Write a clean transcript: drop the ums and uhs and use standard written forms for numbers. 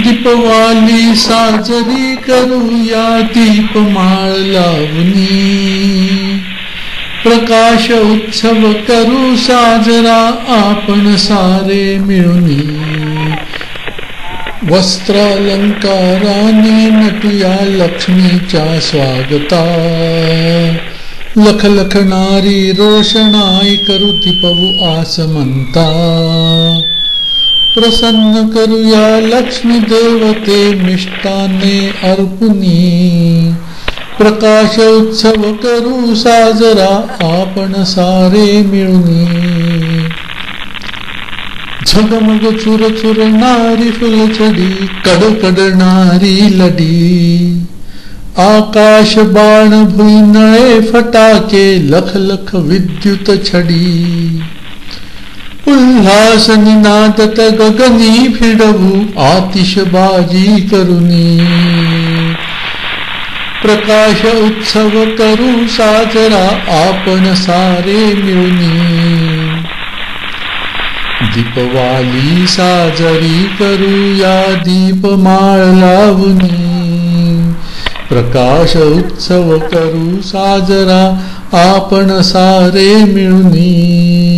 दीपवाली साजरी करूया दीपमाळ लावणी, प्रकाश उत्सव करू साजरा आपण सारे मिळूनी, वस्त्रालंकाराने नटूया लक्ष्मीच्या स्वागता, लखलखणारी रोषणाई करू दीपवू आसमंता, प्रसन्न करूया लक्ष्मी देवते मिष्टाने अर्पुनी, प्रकाश उत्सव करू साजरा आपण सारे मिळूनी, झगमग चुरचुरणारी फुलछडी कडकडणारी लडी, आकाश बाण भुईनळे फटाके लखलख विद्युत छडी, उल्हास निनादत गगनी फिरवू आतिषबाजी करुनी, प्रकाश उत्सव करू साजरा आपण सारे मिळूनी, दीपवाली साजरी करूया दीपमाळ लावणी, प्रकाश उत्सव करू साजरा आपण सारे मिळूनी.